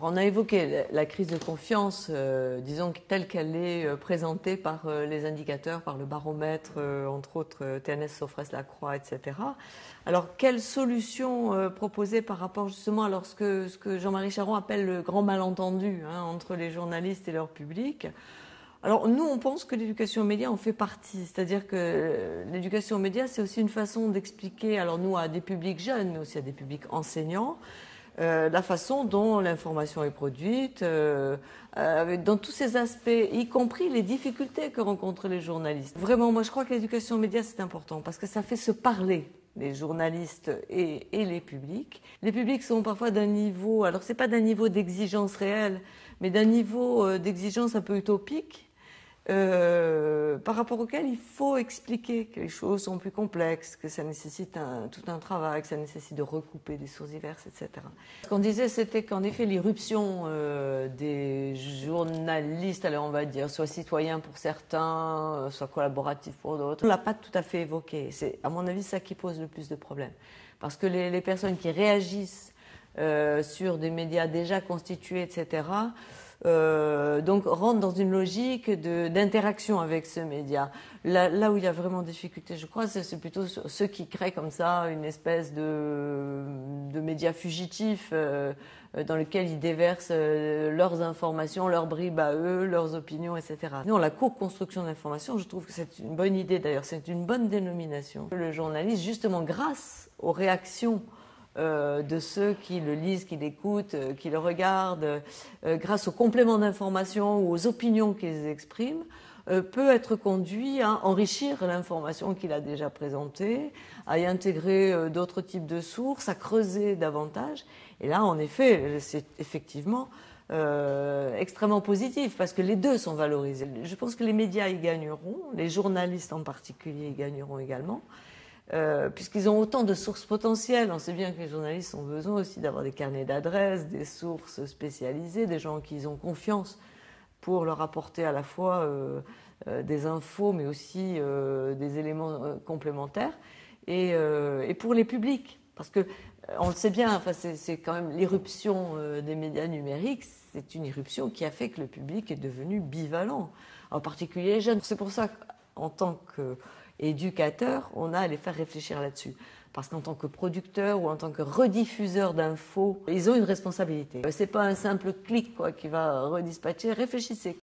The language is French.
On a évoqué la crise de confiance, disons telle qu'elle est présentée par les indicateurs, par le baromètre, entre autres TNS, Sofres, Lacroix, etc. Alors, quelle solution proposer par rapport justement à ce que Jean-Marie Charon appelle le grand malentendu entre les journalistes et leur public? Alors nous, on pense que l'éducation aux médias en fait partie, c'est-à-dire que l'éducation aux médias, c'est aussi une façon d'expliquer, alors nous, à des publics jeunes, mais aussi à des publics enseignants, la façon dont l'information est produite, dans tous ces aspects, y compris les difficultés que rencontrent les journalistes. Vraiment, moi je crois que l'éducation aux médias c'est important parce que ça fait se parler les journalistes et les publics. Les publics sont parfois d'un niveau, alors c'est pas d'un niveau d'exigence réelle, mais d'un niveau d'exigence un peu utopique. Par rapport auquel il faut expliquer que les choses sont plus complexes, que ça nécessite tout un travail, que ça nécessite de recouper des sources diverses, etc. Ce qu'on disait, c'était qu'en effet, l'irruption des journalistes, alors on va dire, soit citoyens pour certains, soit collaboratifs pour d'autres, on ne l'a pas tout à fait évoqué. C'est, à mon avis, ça qui pose le plus de problèmes. Parce que les personnes qui réagissent sur des médias déjà constitués, etc., donc rentre dans une logique d'interaction avec ce média. Là où il y a vraiment des difficultés, je crois, c'est plutôt ceux qui créent comme ça une espèce de média fugitif dans lequel ils déversent leurs informations, leurs bribes à eux, leurs opinions, etc. Non, la co-construction d'informations, je trouve que c'est une bonne idée d'ailleurs, c'est une bonne dénomination. Le journaliste, justement grâce aux réactions de ceux qui le lisent, qui l'écoutent, qui le regardent, grâce aux compléments d'information ou aux opinions qu'ils expriment, peut être conduit à enrichir l'information qu'il a déjà présentée, à y intégrer d'autres types de sources, à creuser davantage. Et là, en effet, c'est effectivement extrêmement positif parce que les deux sont valorisés. Je pense que les médias y gagneront, les journalistes en particulier y gagneront également. Puisqu'ils ont autant de sources potentielles. On sait bien que les journalistes ont besoin aussi d'avoir des carnets d'adresses, des sources spécialisées, des gens en qui ils ont confiance pour leur apporter à la fois des infos, mais aussi des éléments complémentaires. Et pour les publics, parce que on le sait bien, enfin, c'est quand même l'irruption des médias numériques, c'est une irruption qui a fait que le public est devenu bivalent, en particulier les jeunes. C'est pour ça qu'en tant qu'éducateur, on a à les faire réfléchir là-dessus. Parce qu'en tant que producteur ou en tant que rediffuseur d'infos, ils ont une responsabilité. C'est pas un simple clic qui va redispatcher. Réfléchissez.